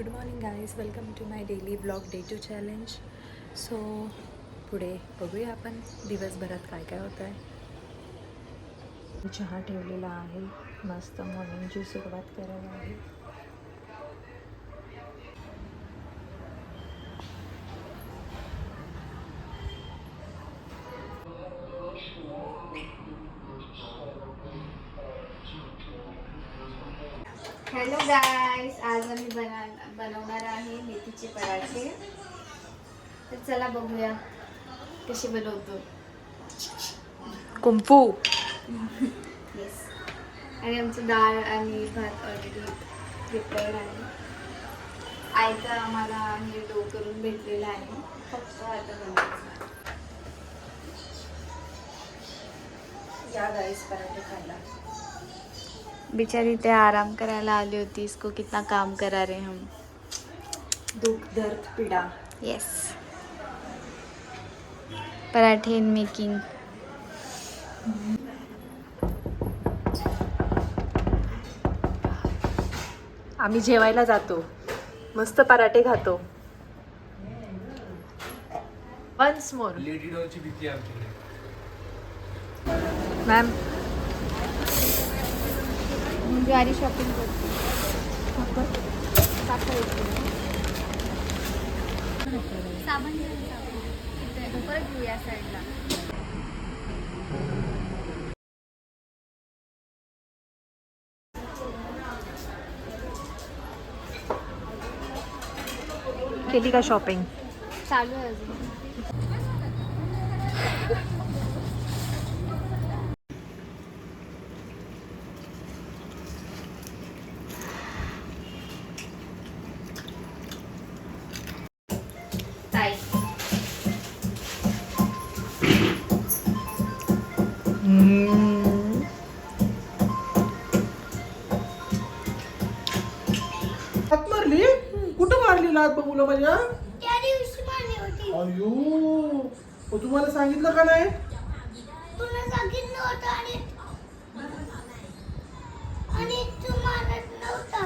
Good morning guys, welcome to my daily blog day two challenge. So पुढे बघूया आपण दिवसभरात काय काय होतं आहे. चहा ठेवलेला आहे, मस्त मॉर्निंगची सुरुवात करायला आहे. हॅलो गाईस, आज आम्ही बनवणार आहे मेथीचे पराठे. तर चला बघूया कसे बनवतो. कुंफू. येस. आणि आमचं डाळ आणि भात ऑलरेडी प्रिपेअर्ड आहे. आयता आम्हाला हे डो करून भेटलेला आहे, फक्त आता बनवायचं. या गाईस पराठे खायला. बेचारी ते आराम करायला आली होती. इसको कितना काम करा रहे हम. दुख दर्द पीडा. यस. पराठे इन मेकिंग. आम्ही जेवायला जातो, मस्त पराठे खातो. Once more. लेडी डॉलची भीती आहे आमच्याकडे. मॅम ज्वारी शॉपिंग करतो. साबण परत घेऊ या साईडला. केली का शॉपिंग? चालू आहे अजून. ताई हात मारली? कुठं मारली लात बघूला माझ्या? त्या दिवशी मारली होती. अयो, मग तुम्हाला सांगितलं का नाही? तुला सांगितलं होतं आणि तू मारत नव्हता.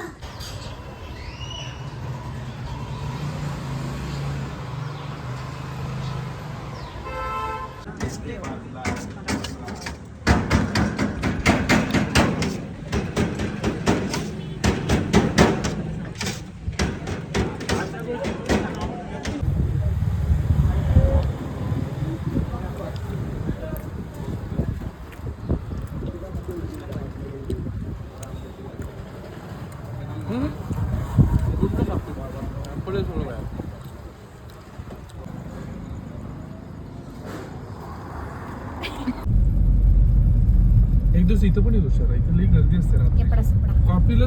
एक दिवस इथं पण येऊ शकता. इथं लई गर्दी असते रात्री. कॉफीला